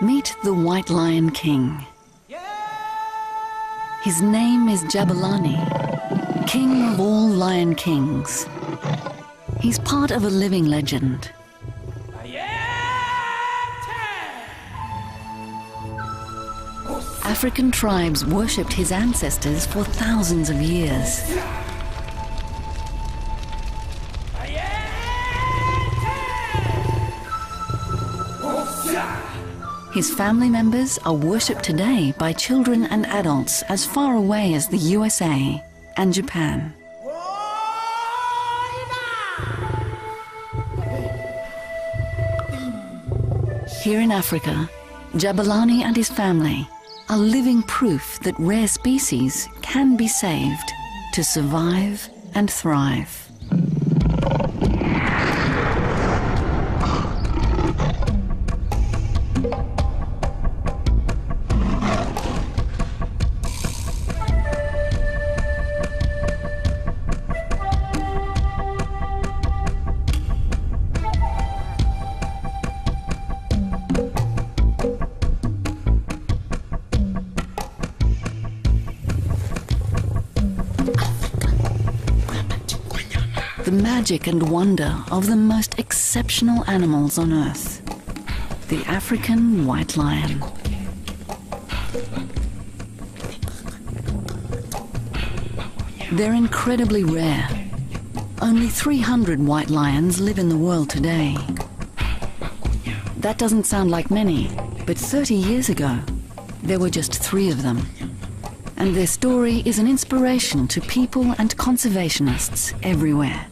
Meet the White Lion King. His name is Jabulani, king of all lion kings. He's part of a living legend. African tribes worshipped his ancestors for thousands of years. His family members are worshipped today by children and adults as far away as the USA and Japan. Here in Africa, Jabulani and his family are living proof that rare species can be saved to survive and thrive. The magic and wonder of the most exceptional animals on Earth, the African white lion. They're incredibly rare. Only 300 white lions live in the world today. That doesn't sound like many, but 30 years ago, there were just 3 of them. And their story is an inspiration to people and conservationists everywhere.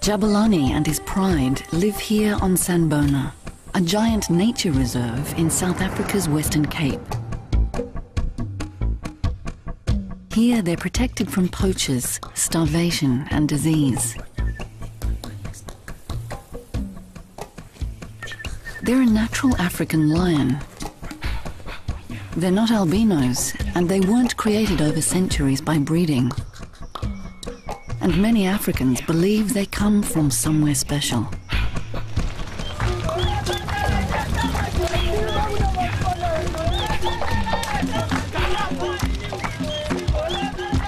Jabulani and his pride live here on Sanbona, a giant nature reserve in South Africa's Western Cape. Here they're protected from poachers, starvation and disease. They're a natural African lion. They're not albinos, and they weren't created over centuries by breeding. And many Africans believe they come from somewhere special.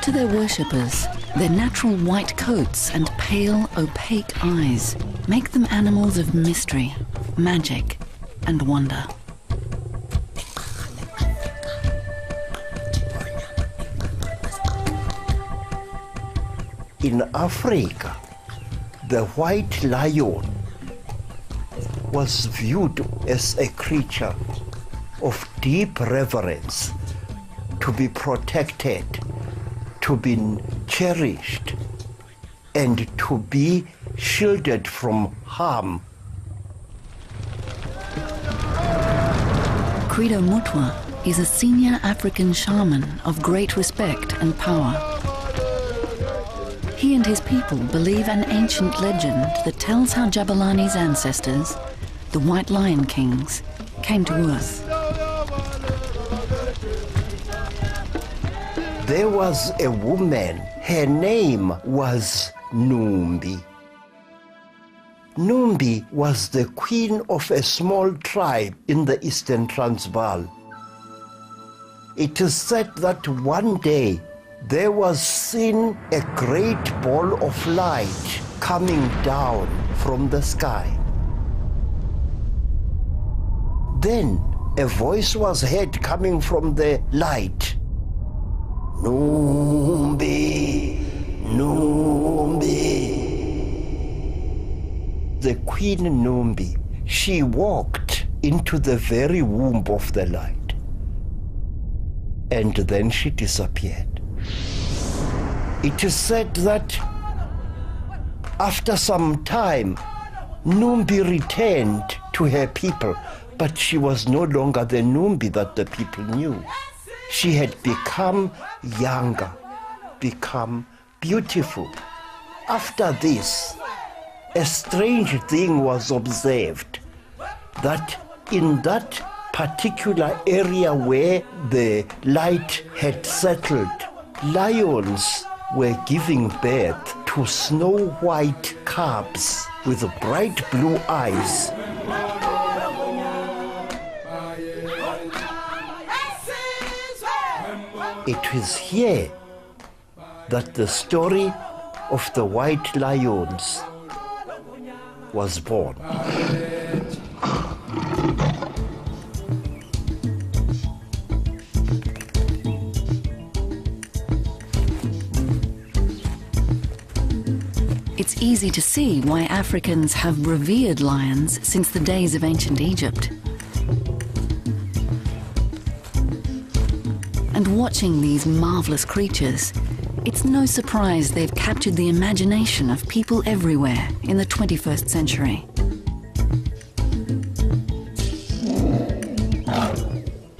To their worshippers, their natural white coats and pale, opaque eyes make them animals of mystery, magic, and wonder. In Africa, the white lion was viewed as a creature of deep reverence, to be protected, to be cherished, and to be shielded from harm. Credo Mutwa is a senior African shaman of great respect and power. He and his people believe an ancient legend that tells how Jabulani's ancestors, the White Lion Kings, came to Earth. There was a woman, her name was Numbi. Numbi was the queen of a small tribe in the Eastern Transvaal. It is said that one day there was seen a great ball of light coming down from the sky. Then a voice was heard coming from the light. Numbi, Numbi. The Queen Numbi, she walked into the very womb of the light. And then she disappeared. It is said that after some time, Numbi returned to her people, but she was no longer the Numbi that the people knew. She had become younger, become beautiful. After this, a strange thing was observed, that in that particular area where the light had settled, lions were giving birth to snow-white cubs with bright blue eyes. It is here that the story of the white lions was born. It's easy to see why Africans have revered lions since the days of ancient Egypt. And watching these marvelous creatures, it's no surprise they've captured the imagination of people everywhere in the 21st century.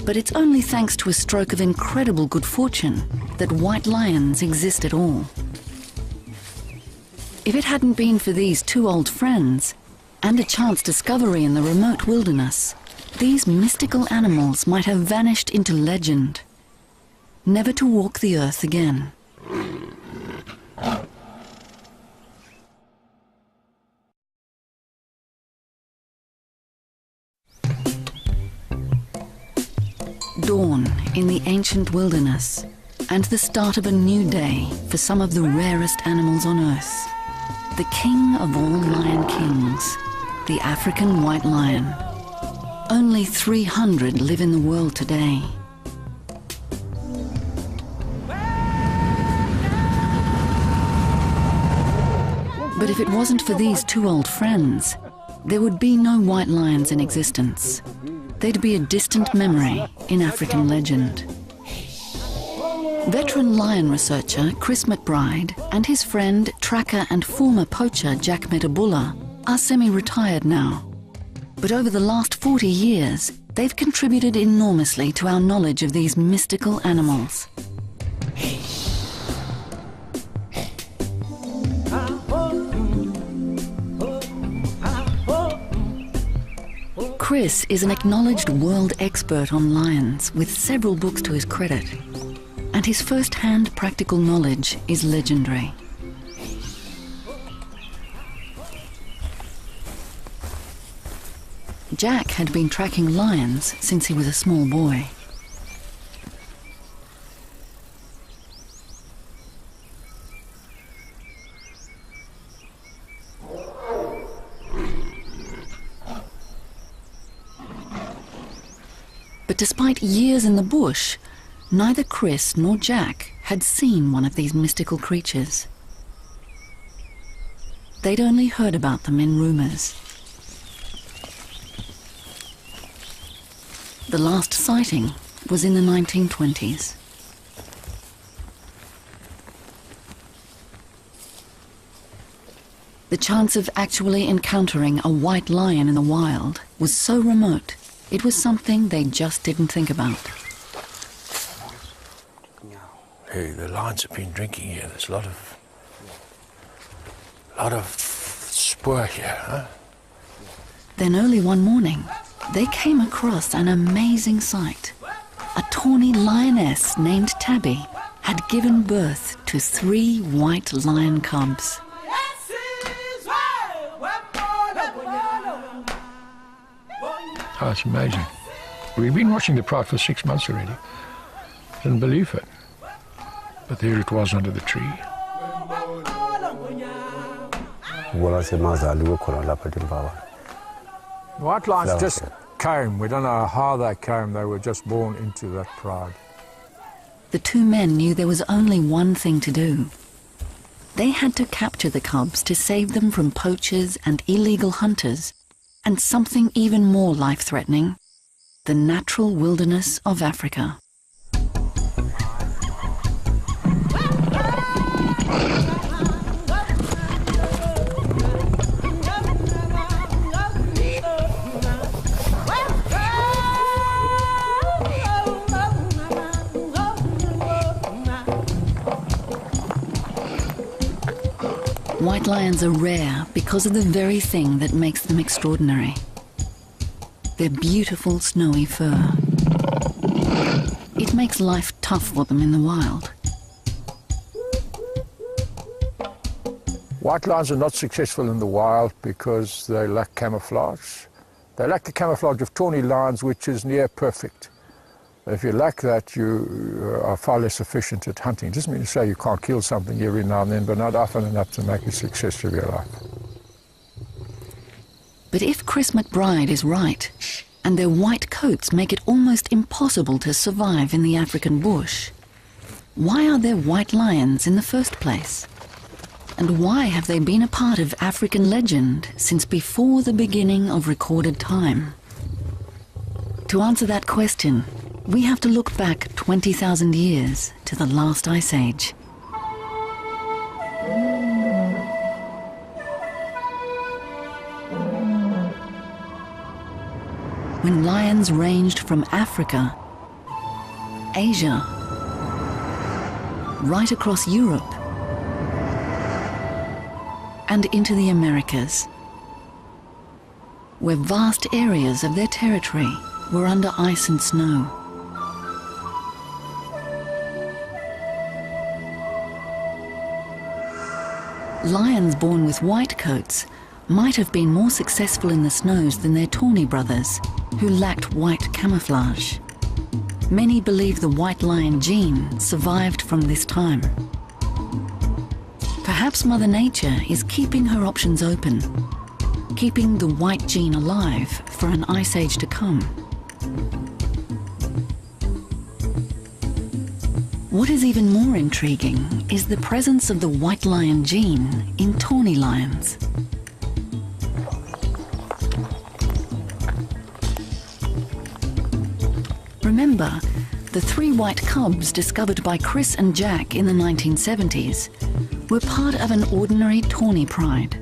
But it's only thanks to a stroke of incredible good fortune that white lions exist at all. If it hadn't been for these two old friends and a chance discovery in the remote wilderness, these mystical animals might have vanished into legend, never to walk the earth again. Dawn in the ancient wilderness, and the start of a new day for some of the rarest animals on earth. The king of all lion kings, the African white lion. Only 300 live in the world today. But if it wasn't for these two old friends, there would be no white lions in existence. They'd be a distant memory in African legend. Veteran lion researcher Chris McBride and his friend, tracker and former poacher Jack Metabula are semi-retired now. But over the last 40 years, they've contributed enormously to our knowledge of these mystical animals. Chris is an acknowledged world expert on lions with several books to his credit. And his first-hand practical knowledge is legendary. Jack had been tracking lions since he was a small boy. But despite years in the bush, neither Chris nor Jack had seen one of these mystical creatures. They'd only heard about them in rumors. The last sighting was in the 1920s. The chance of actually encountering a white lion in the wild was so remote, it was something they just didn't think about. Hey, the lions have been drinking here. There's a lot of spoor here, huh? Then early one morning, they came across an amazing sight. A tawny lioness named Tabby had given birth to 3 white lion cubs. Oh, it's amazing. We've been watching the pride for 6 months already. Didn't believe it. But there it was under the tree. White lions just came. We don't know how they came. They were just born into that pride. The two men knew there was only one thing to do. They had to capture the cubs to save them from poachers and illegal hunters, and something even more life-threatening, the natural wilderness of Africa. White lions are rare because of the very thing that makes them extraordinary. Their beautiful snowy fur. It makes life tough for them in the wild. White lions are not successful in the wild because they lack camouflage. They lack the camouflage of tawny lions, which is near perfect. If you lack that, you are far less efficient at hunting. It doesn't mean to say you can't kill something every now and then, but not often enough to make a success of your life. But if Chris McBride is right, and their white coats make it almost impossible to survive in the African bush, why are there white lions in the first place? And why have they been a part of African legend since before the beginning of recorded time? To answer that question, we have to look back 20,000 years to the last ice age. When lions ranged from Africa, Asia, right across Europe, and into the Americas, where vast areas of their territory were under ice and snow. Lions born with white coats might have been more successful in the snows than their tawny brothers, who lacked white camouflage. Many believe the white lion gene survived from this time. Perhaps Mother Nature is keeping her options open, keeping the white gene alive for an ice age to come. What is even more intriguing is the presence of the white lion gene in tawny lions. Remember, the 3 white cubs discovered by Chris and Jack in the 1970s were part of an ordinary tawny pride.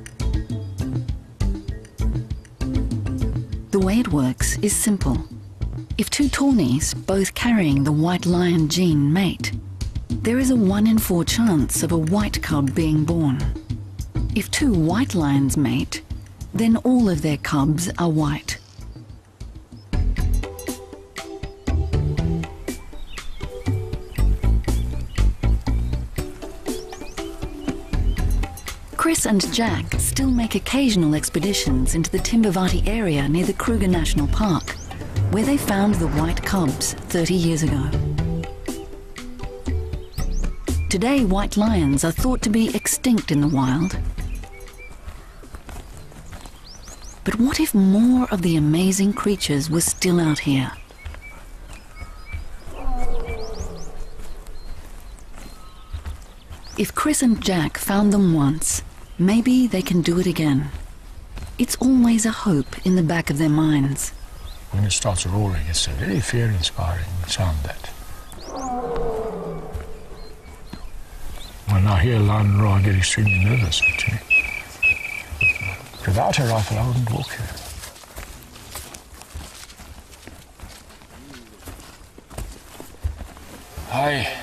The way it works is simple. If 2 tawnies, both carrying the white lion gene, mate, there is a 1 in 4 chance of a white cub being born. If 2 white lions mate, then all of their cubs are white. Chris and Jack still make occasional expeditions into the Timbavati area near the Kruger National Park, where they found the white cubs 30 years ago. Today, white lions are thought to be extinct in the wild. But what if more of the amazing creatures were still out here? If Chris and Jack found them once, maybe they can do it again. It's always a hope in the back of their minds. When it starts roaring, it's a very fear-inspiring sound, that. When I hear a lion roar, I get extremely nervous, actually. Without a rifle, I wouldn't walk here. Hi.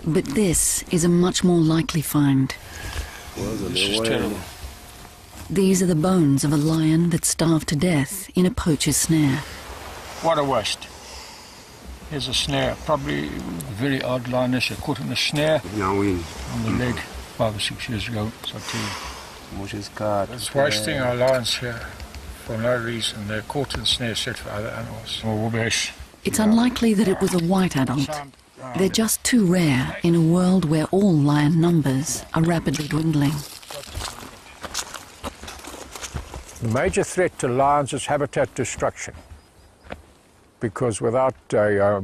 But this is a much more likely find. This is terrible. These are the bones of a lion that starved to death in a poacher's snare. What a waste. Here's a snare, probably a very odd lioness. They caught in a snare on the leg 5 or 6 years ago. So I tell you, it's wasting our lions here for no reason. They're caught in snares set for other animals. It's unlikely that it was a white adult. They're just too rare in a world where all lion numbers are rapidly dwindling. The major threat to lions is habitat destruction, because without a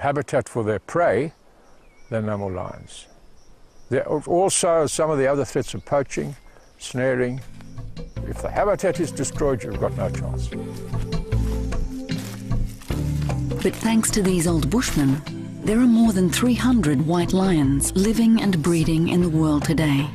habitat for their prey, there are no more lions. There are also some of the other threats of poaching, snaring. If the habitat is destroyed, you've got no chance. But thanks to these old bushmen, there are more than 300 white lions living and breeding in the world today.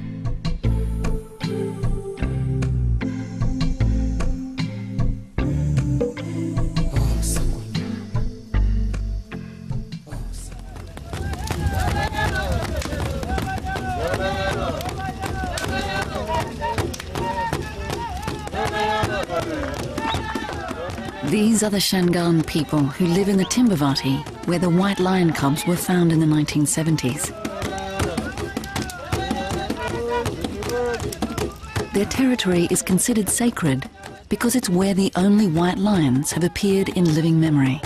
These are the Shangaan people who live in the Timbavati, where the white lion cubs were found in the 1970s. Their territory is considered sacred because it's where the only white lions have appeared in living memory.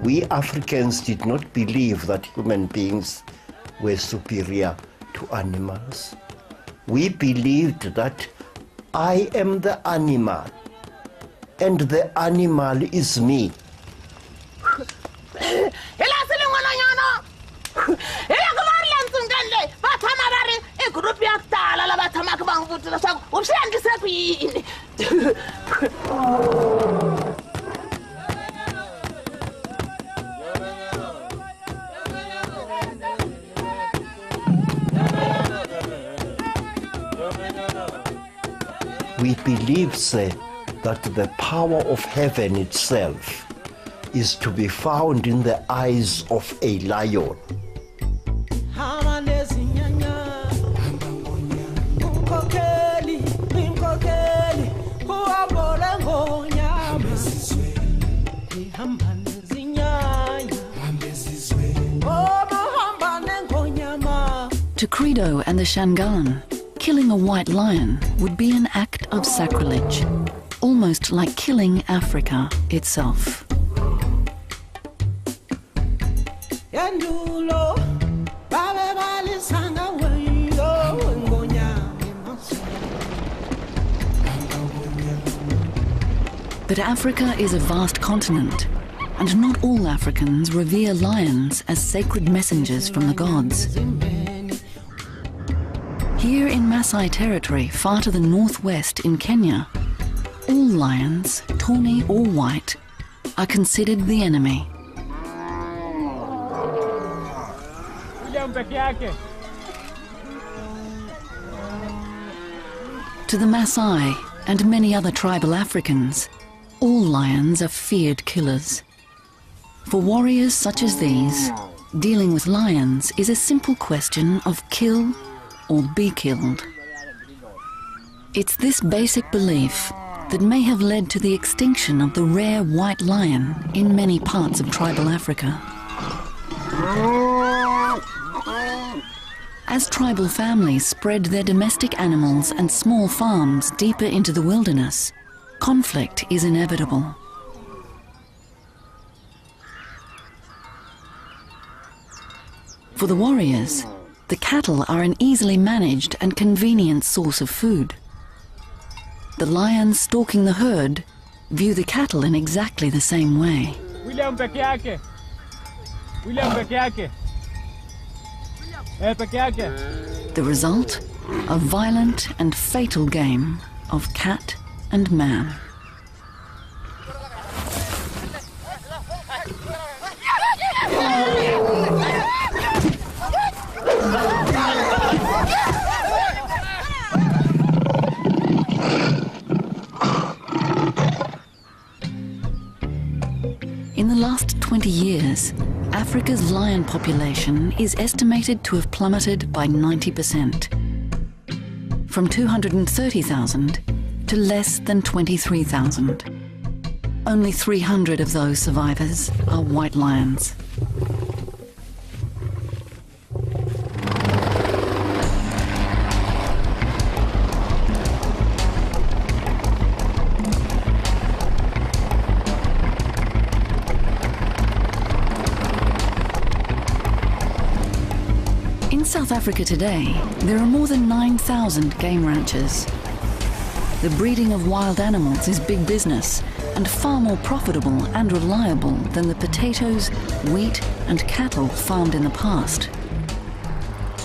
We Africans did not believe that human beings were superior to animals. We believed that I am the animal and the animal is me. We believe, sir, that the power of heaven itself is to be found in the eyes of a lion. To Credo and the Shangaan, killing a white lion would be an act of sacrilege, almost like killing Africa itself. But Africa is a vast continent, and not all Africans revere lions as sacred messengers from the gods. Here in Maasai territory, far to the northwest in Kenya, all lions, tawny or white, are considered the enemy. To the Maasai and many other tribal Africans, all lions are feared killers. For warriors such as these, dealing with lions is a simple question of kill or be killed. It's this basic belief that may have led to the extinction of the rare white lion in many parts of tribal Africa. As tribal families spread their domestic animals and small farms deeper into the wilderness, conflict is inevitable. For the warriors, the cattle are an easily managed and convenient source of food. The lions stalking the herd view the cattle in exactly the same way. The result? A violent and fatal game of cat and man. In the last 20 years, Africa's lion population is estimated to have plummeted by 90%, from 230,000 to less than 23,000. Only 300 of those survivors are white lions. In South Africa today, there are more than 9,000 game ranches. The breeding of wild animals is big business and far more profitable and reliable than the potatoes, wheat and cattle farmed in the past.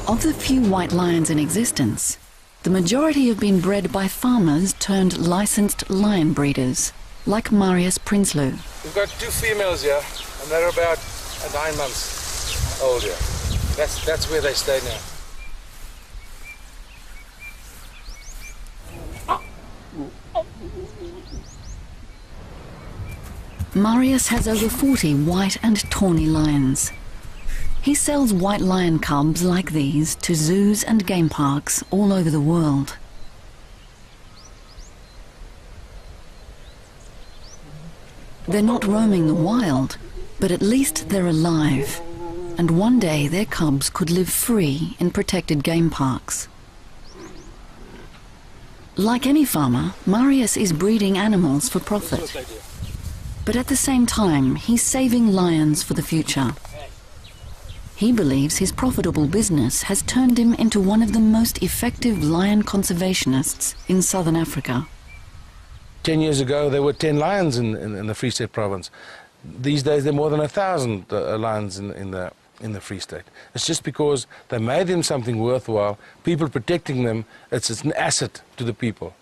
Of the few white lions in existence, the majority have been bred by farmers turned licensed lion breeders, like Marius Prinsloo. We've got two females here, and they're about 9 months old here. That's where they stay now. Marius has over 40 white and tawny lions. He sells white lion cubs like these to zoos and game parks all over the world. They're not roaming the wild, But at least they're alive, and one day their cubs could live free in protected game parks. Like any farmer, Marius is breeding animals for profit. But at the same time, he's saving lions for the future. He believes his profitable business has turned him into one of the most effective lion conservationists in southern Africa. 10 years ago, there were 10 lions in the Free State province. These days, there are more than 1,000 lions in the Free State. It's just because they made them something worthwhile, people protecting them, it's an asset to the people.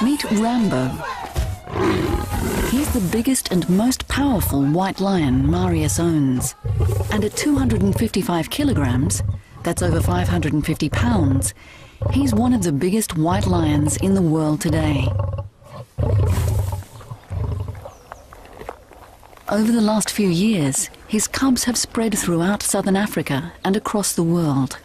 Meet Rambo. He's the biggest and most powerful white lion Marius owns. And at 255 kilograms, that's over 550 pounds, he's one of the biggest white lions in the world today. Over the last few years, his cubs have spread throughout southern Africa and across the world.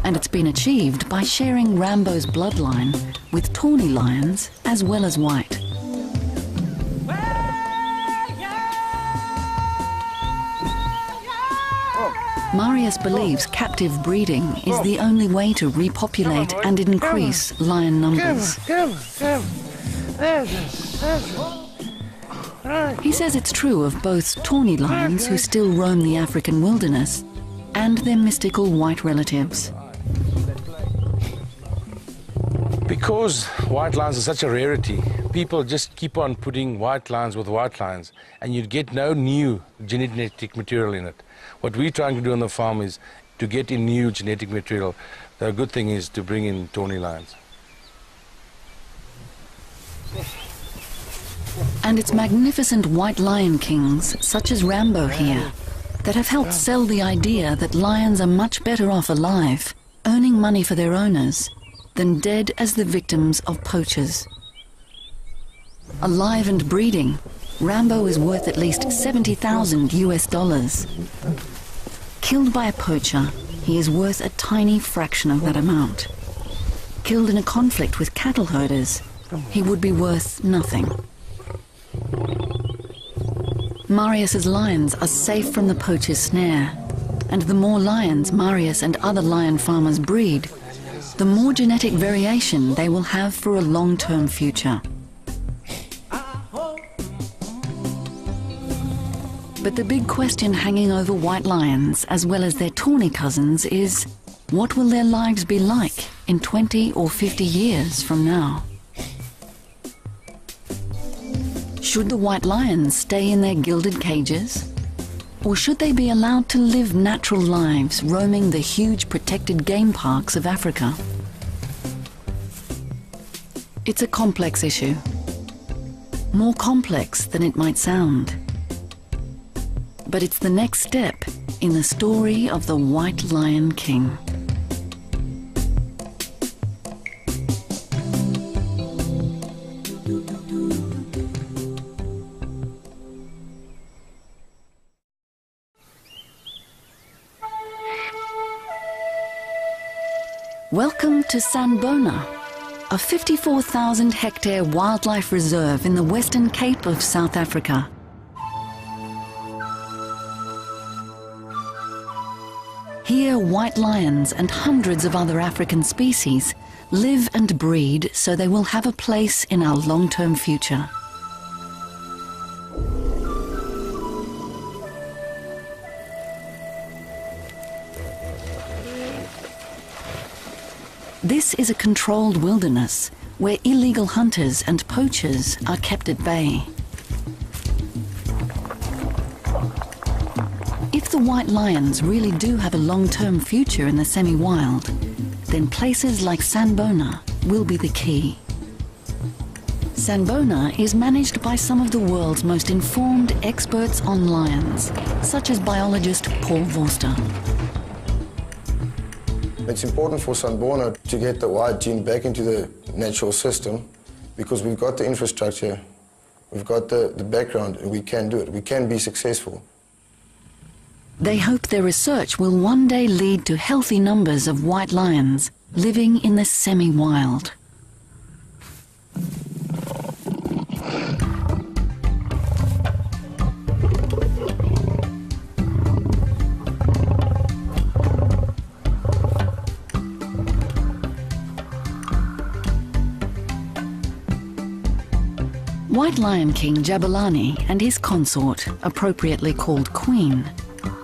And it's been achieved by sharing Rambo's bloodline with tawny lions as well as white. Marius believes captive breeding is the only way to repopulate and increase lion numbers. He says it's true of both tawny lions who still roam the African wilderness and their mystical white relatives. Because white lions are such a rarity, people just keep on putting white lions with white lions, and you get no new genetic material in it. What we're trying to do on the farm is to get in new genetic material. The good thing is to bring in tawny lions. And it's magnificent white lion kings, such as Rambo here, that have helped sell the idea that lions are much better off alive, earning money for their owners, than dead as the victims of poachers. Alive and breeding, Rambo is worth at least $70,000 US. Killed by a poacher, he is worth a tiny fraction of that amount. Killed in a conflict with cattle herders, he would be worth nothing. Marius's lions are safe from the poacher's snare, and the more lions Marius and other lion farmers breed, the more genetic variation they will have for a long-term future. But the big question hanging over white lions, as well as their tawny cousins, is what will their lives be like in 20 or 50 years from now? Should the white lions stay in their gilded cages? Or should they be allowed to live natural lives roaming the huge protected game parks of Africa? It's a complex issue. More complex than it might sound. But it's the next step in the story of the White Lion King. Welcome to Sanbona, a 54,000-hectare wildlife reserve in the Western Cape of South Africa. Here, white lions and hundreds of other African species live and breed so they will have a place in our long-term future. This is a controlled wilderness where illegal hunters and poachers are kept at bay. If the white lions really do have a long-term future in the semi-wild, then places like Sanbona will be the key. Sanbona is managed by some of the world's most informed experts on lions, such as biologist Paul Vorster. It's important for Sanbona to get the white gene back into the natural system because we've got the infrastructure We've got the background and we can do it. We can be successful. They hope their research will one day lead to healthy numbers of white lions living in the semi-wild. White Lion King Jabulani and his consort, appropriately called Queen,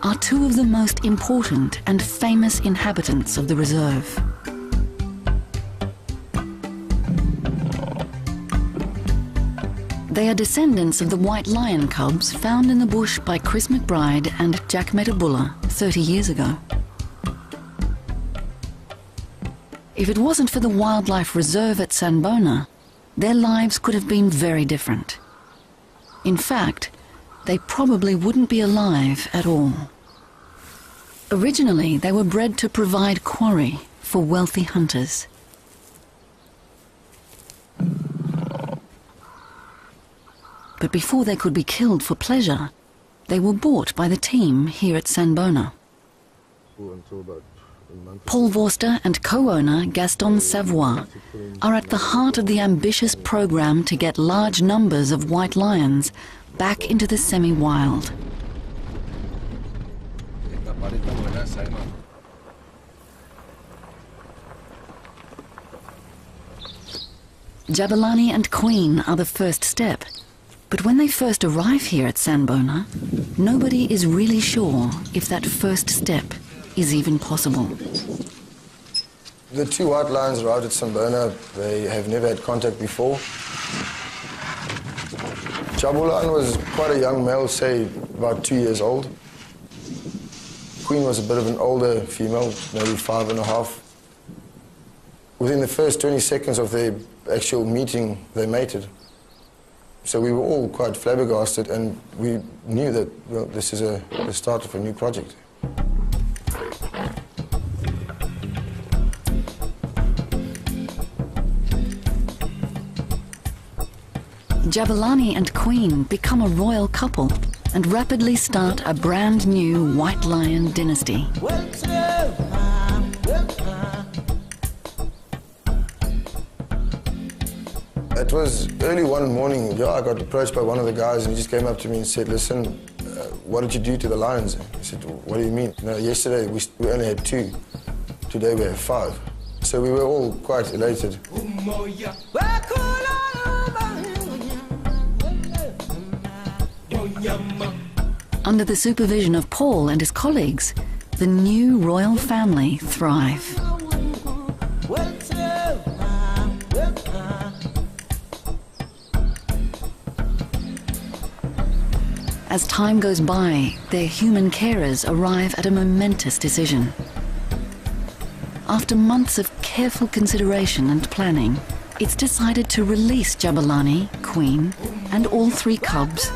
are two of the most important and famous inhabitants of the reserve. They are descendants of the white lion cubs found in the bush by Chris McBride and Jack Metabulla 30 years ago. If it wasn't for the wildlife reserve at Sanbona, their lives could have been very different. In fact, they probably wouldn't be alive at all. Originally, they were bred to provide quarry for wealthy hunters. But before they could be killed for pleasure, they were bought by the team here at Sanbona. Paul Vorster and co-owner Gaston Savoie are at the heart of the ambitious program to get large numbers of white lions back into the semi-wild. Jabulani and Queen are the first step, but when they first arrive here at Sanbona, nobody is really sure if that first step is even possible. The two white lions arrived at Sanbona. They have never had contact before. Jabulani was quite a young male, say about 2 years old. Queen was a bit of an older female, maybe 5.5. Within the first 20 seconds of their actual meeting, they mated. So we were all quite flabbergasted, and we knew that, well, this is the start of a new project. Jabulani and Queen become a royal couple and rapidly start a brand new white lion dynasty. It was early one morning. I got approached by one of the guys, and he just came up to me and said, listen, what did you do to the lions? I said, what do you mean? No, yesterday we only had 2. Today we have 5. So we were all quite elated. Under the supervision of Paul and his colleagues, the new royal family thrive. As time goes by, their human carers arrive at a momentous decision. After months of careful consideration and planning, it's decided to release Jabulani, Queen, and all 3 cubs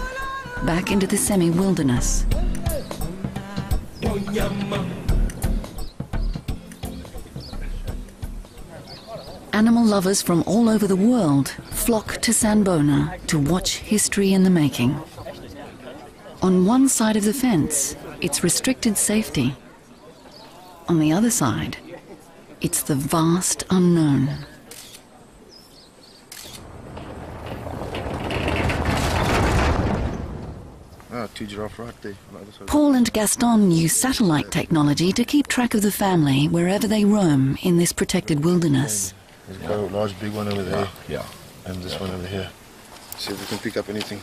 back into the semi-wilderness. Animal lovers from all over the world flock to Sanbona to watch history in the making. On one side of the fence, it's restricted safety. On the other side, it's the vast unknown. Ah, 2 giraffe right there. Paul and Gaston use satellite technology to keep track of the family wherever they roam in this protected wilderness. There's a large big one over there. Yeah. And this one over here. See if we can pick up anything.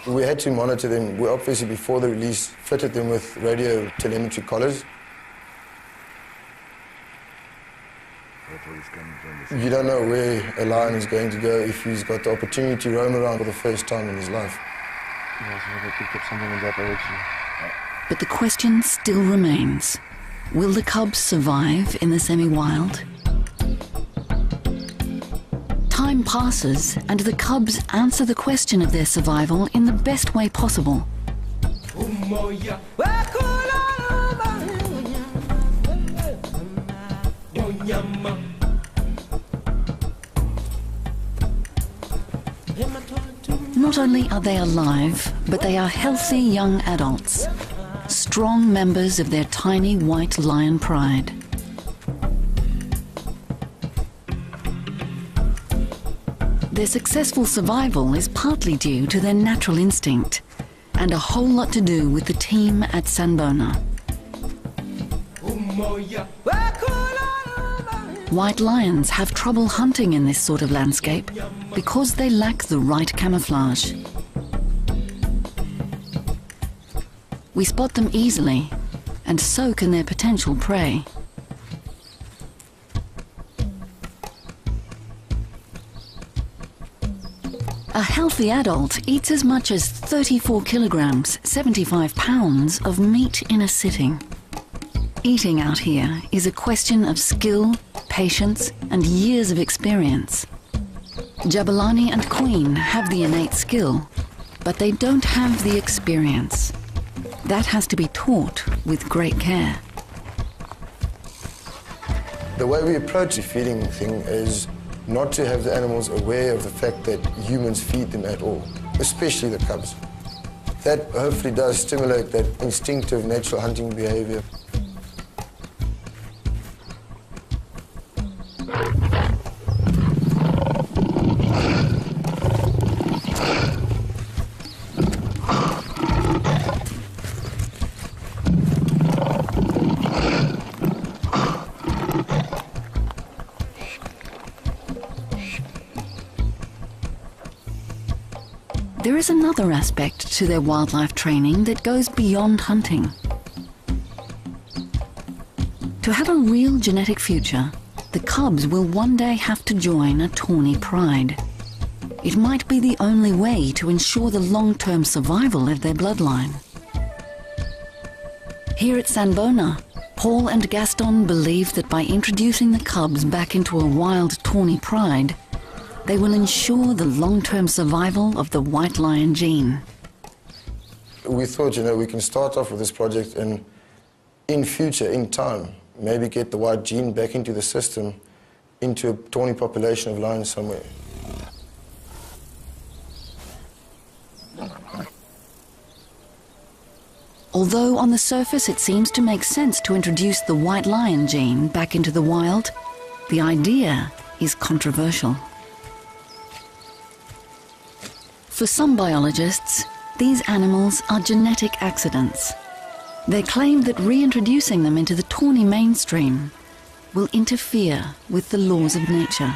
We had to monitor them. We obviously, before the release, fitted them with radio telemetry collars. You don't know where a lion is going to go if he's got the opportunity to roam around for the first time in his life. Yeah, so I picked up something in that direction. But the question still remains. Will the cubs survive in the semi-wild? Time passes, and the cubs answer the question of their survival in the best way possible. Not only are they alive, but they are healthy young adults, strong members of their tiny white lion pride. Their successful survival is partly due to their natural instinct, and a whole lot to do with the team at Sanbona. White lions have trouble hunting in this sort of landscape because they lack the right camouflage. We spot them easily, and so can their potential prey. A healthy adult eats as much as 34 kilograms, 75 pounds of meat in a sitting. Eating out here is a question of skill, patience, and years of experience. Jabulani and Queen have the innate skill, but they don't have the experience. That has to be taught with great care. The way we approach the feeding thing is not to have the animals aware of the fact that humans feed them at all, especially the cubs. That hopefully does stimulate that instinctive natural hunting behavior. There is another aspect to their wildlife training that goes beyond hunting. To have a real genetic future, the cubs will one day have to join a tawny pride. It might be the only way to ensure the long-term survival of their bloodline. Here at Sanbona, Paul and Gaston believe that by introducing the cubs back into a wild tawny pride, they will ensure the long-term survival of the white lion gene. We thought, we can start off with this project and in future, in time, maybe get the white gene back into the system, into a tawny population of lions somewhere. Although on the surface it seems to make sense to introduce the white lion gene back into the wild, the idea is controversial. For some biologists, these animals are genetic accidents. They claim that reintroducing them into the tawny mainstream will interfere with the laws of nature.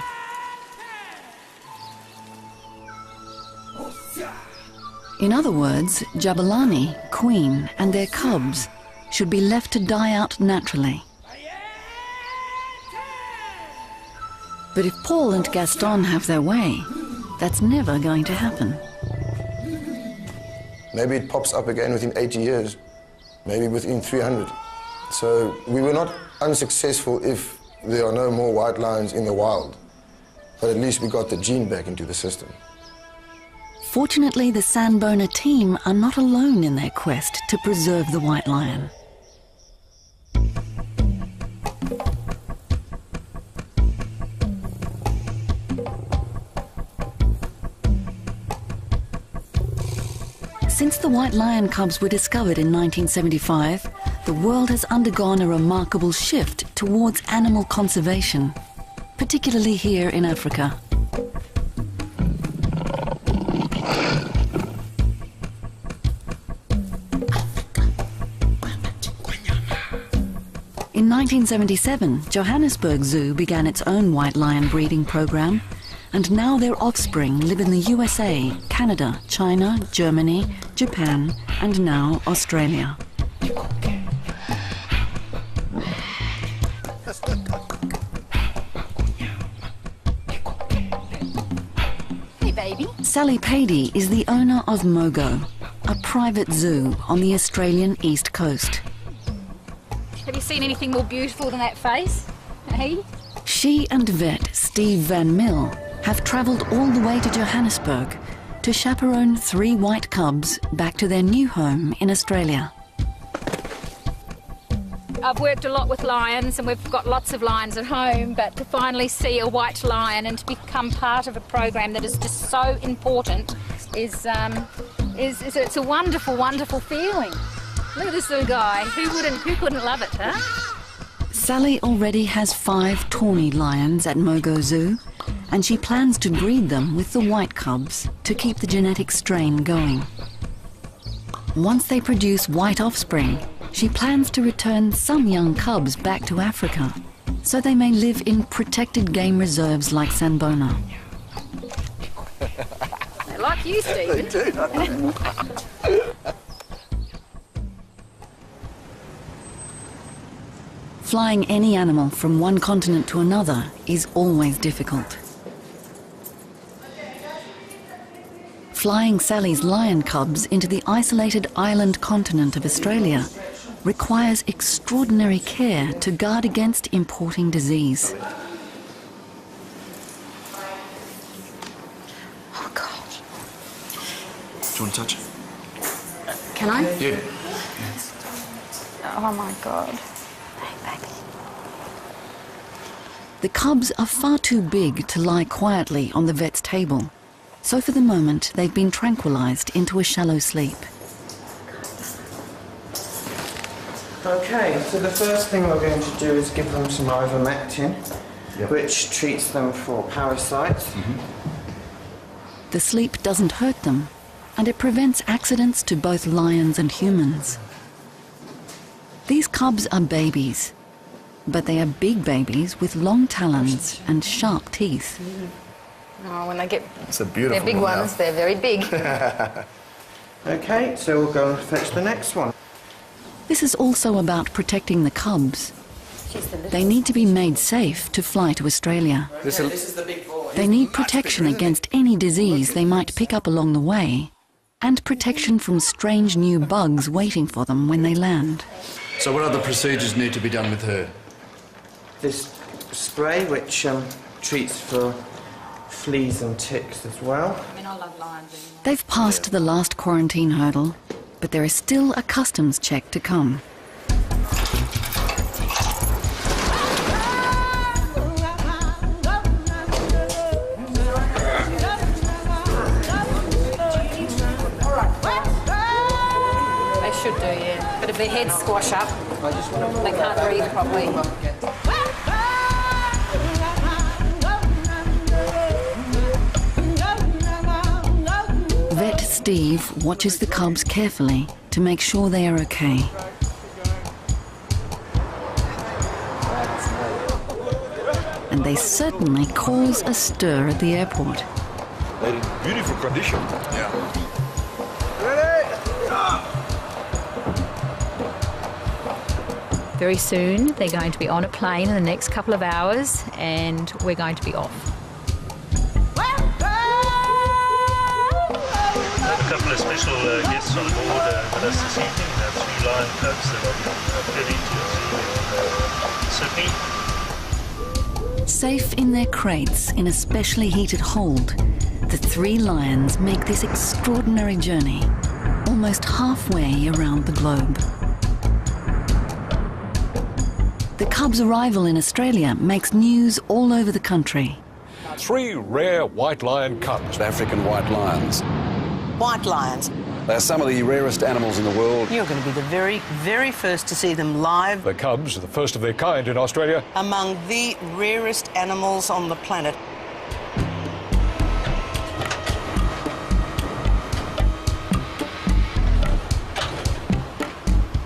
In other words, Jabulani, Queen, and their cubs should be left to die out naturally. But if Paul and Gaston have their way, that's never going to happen. Maybe it pops up again within 80 years, maybe within 300. So we were not unsuccessful if there are no more white lions in the wild, but at least we got the gene back into the system. Fortunately, the Sanbona team are not alone in their quest to preserve the white lion. Since the white lion cubs were discovered in 1975, the world has undergone a remarkable shift towards animal conservation, particularly here in Africa. In 1977, Johannesburg Zoo began its own white lion breeding program, and now their offspring live in the USA, Canada, China, Germany, Japan, and now Australia. Hey, baby. Sally Pady is the owner of Mogo, a private zoo on the Australian East Coast. Have you seen anything more beautiful than that face? Hey? She and vet Steve Van Mill have travelled all the way to Johannesburg to chaperone 3 white cubs back to their new home in Australia. I've worked a lot with lions and we've got lots of lions at home, but to finally see a white lion and to become part of a program that is just so important is it's a wonderful, wonderful feeling. Look at this little guy. Who couldn't love it, huh? Sally already has 5 tawny lions at Mogo Zoo, and she plans to breed them with the white cubs to keep the genetic strain going. Once they produce white offspring, she plans to return some young cubs back to Africa, so they may live in protected game reserves like Sanbona. They like you, Stephen. They do, don't they? Flying any animal from one continent to another is always difficult. Flying Sally's lion cubs into the isolated island continent of Australia requires extraordinary care to guard against importing disease. Oh, God. Do you want to touch it? Can I? Yeah. Oh, my God. Hey, baby. The cubs are far too big to lie quietly on the vet's table, so for the moment they've been tranquilized into a shallow sleep. Okay, so the first thing we're going to do is give them some ivermectin, which treats them for parasites. The sleep doesn't hurt them, and it prevents accidents to both lions and humans. These cubs are babies, but they are big babies with long talons and sharp teeth. Oh, when they get... It's a beautiful They're big ones, they're very big. Okay, so we'll go and fetch the next one. This is also about protecting the cubs. They need to be made safe to fly to Australia. This is the big boy. They need protection against any disease they might pick up along the way, and protection from strange new bugs waiting for them when they land. So what other procedures need to be done with her? This spray, which treats for fleas and ticks as well. I mean, I love lions anyway. They've passed the last quarantine hurdle, but there is still a customs check to come. They should do, yeah. But if their heads squash up, they can't breathe properly. Vet Steve watches the cubs carefully to make sure they are okay. And they certainly cause a stir at the airport. They're in beautiful condition. Yeah. Very soon, they're going to be on a plane in the next couple of hours, and we're going to be off. A couple of special guests on board with us this evening. 3 lion cubs that are ferried to Sydney. Safe in their crates in a specially heated hold, the 3 lions make this extraordinary journey, almost halfway around the globe. The cubs' arrival in Australia makes news all over the country. 3 rare white lion cubs. African white lions. White lions. They are some of the rarest animals in the world. You're going to be the very, very first to see them live. The cubs are the first of their kind in Australia. Among the rarest animals on the planet.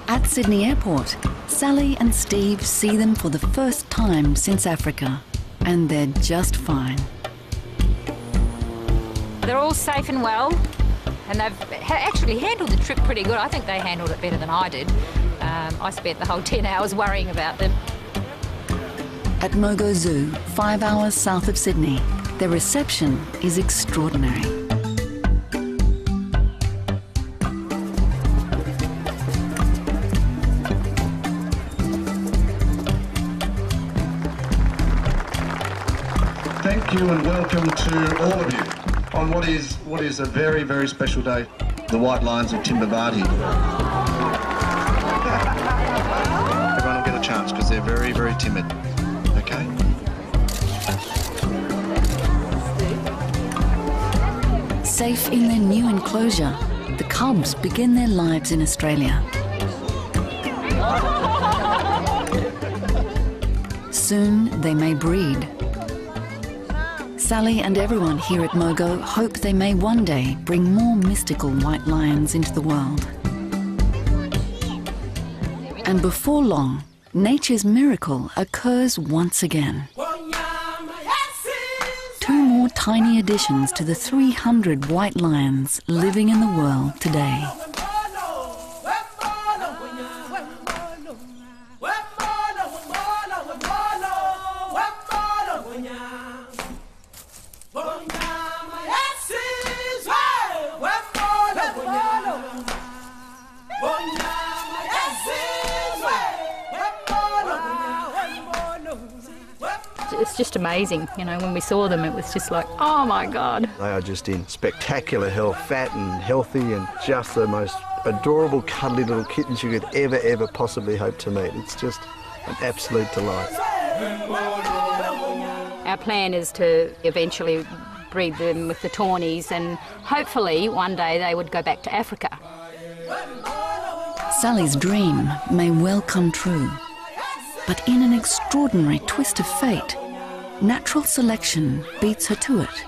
At Sydney Airport, Sally and Steve see them for the first time since Africa, and they're just fine. They're all safe and well, and they've actually handled the trip pretty good. I think they handled it better than I did. I spent the whole 10 hours worrying about them. At Mogo Zoo, 5 hours south of Sydney, their reception is extraordinary. Thank you and welcome to all of you on what is a very, very special day, the White Lions of Timbavati. Everyone will get very timid. Okay? Safe in their new enclosure, the cubs begin their lives in Australia. Soon they may breed. Sally and everyone here at Mogo hope they may one day bring more mystical white lions into the world. And before long, nature's miracle occurs once again. 2 more tiny additions to the 300 white lions living in the world today. It's just amazing, you know, when we saw them it was just like, oh my God. They are just in spectacular health, fat and healthy, and just the most adorable, cuddly little kittens you could ever possibly hope to meet. It's just an absolute delight. Our plan is to eventually breed them with the tawnies, and hopefully one day they would go back to Africa. Sally's dream may well come true, but in an extraordinary twist of fate, natural selection beats her to it.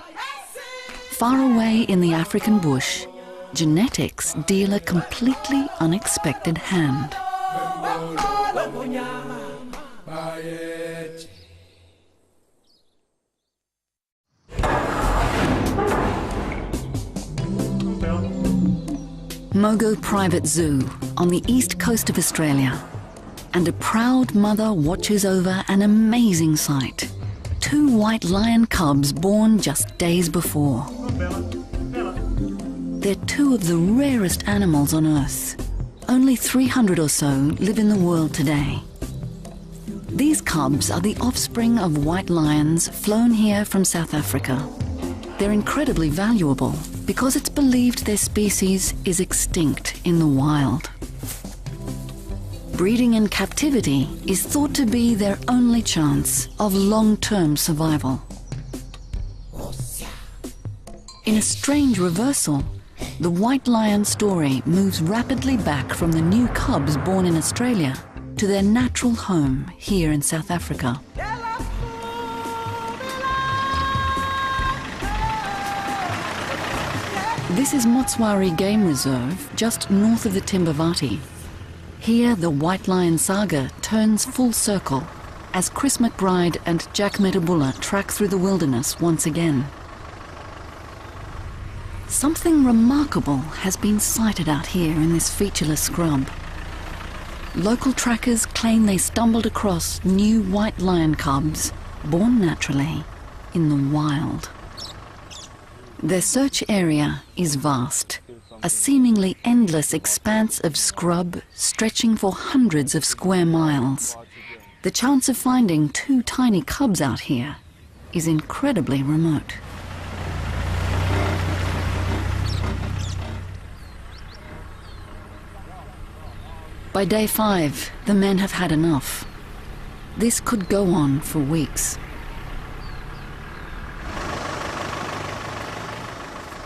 Far away in the African bush, genetics deal a completely unexpected hand. Mogo Private Zoo on the east coast of Australia. And a proud mother watches over an amazing sight. 2 white lion cubs born just days before. They're 2 of the rarest animals on Earth. Only 300 or so live in the world today. These cubs are the offspring of white lions flown here from South Africa. They're incredibly valuable because it's believed their species is extinct in the wild. Breeding in captivity is thought to be their only chance of long-term survival. In a strange reversal, the white lion story moves rapidly back from the new cubs born in Australia to their natural home here in South Africa. This is Motswari Game Reserve, just north of the Timbavati. Here, the white lion saga turns full circle as Chris McBride and Jack Metabulla track through the wilderness once again. Something remarkable has been sighted out here in this featureless scrub. Local trackers claim they stumbled across new white lion cubs, born naturally, in the wild. Their search area is vast. A seemingly endless expanse of scrub stretching for hundreds of square miles. The chance of finding 2 tiny cubs out here is incredibly remote. By day 5, the men have had enough. This could go on for weeks.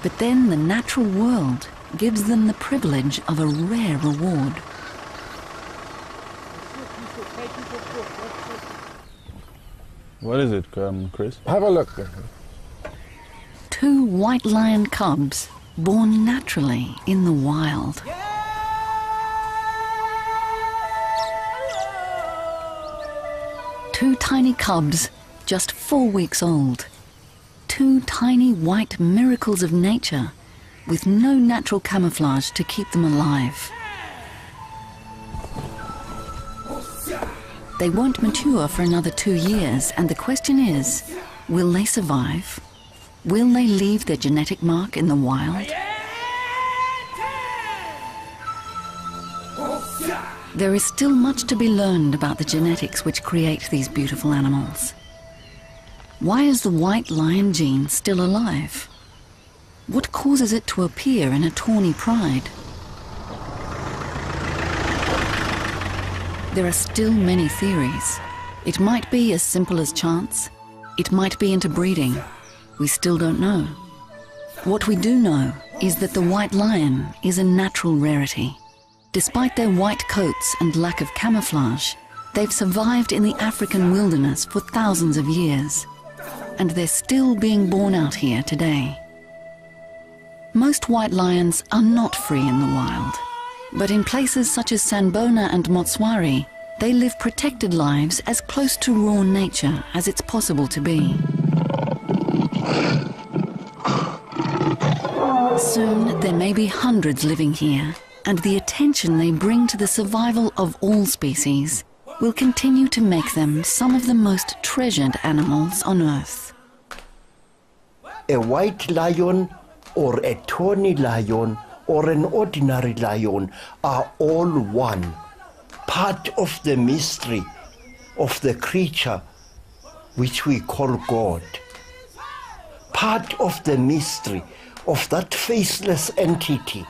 But then the natural world gives them the privilege of a rare reward. What is it, Chris? Have a look. 2 white lion cubs born naturally in the wild. Two tiny cubs, just 4 weeks old. 2 tiny white miracles of nature with no natural camouflage to keep them alive. They won't mature for another 2 years, and the question is, will they survive? Will they leave their genetic mark in the wild? There is still much to be learned about the genetics which create these beautiful animals. Why is the white lion gene still alive? What causes it to appear in a tawny pride? There are still many theories. It might be as simple as chance. It might be interbreeding. We still don't know. What we do know is that the white lion is a natural rarity. Despite their white coats and lack of camouflage, they've survived in the African wilderness for thousands of years, and they're still being born out here today. Most white lions are not free in the wild, but in places such as Sanbona and Motswari, they live protected lives as close to raw nature as it's possible to be. Soon there may be hundreds living here, and the attention they bring to the survival of all species will continue to make them some of the most treasured animals on Earth. A white lion or a tawny lion or an ordinary lion are all one, part of the mystery of the creature which we call God, part of the mystery of that faceless entity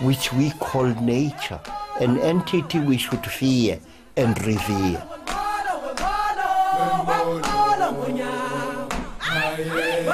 which we call nature, an entity we should fear and revere. Hey!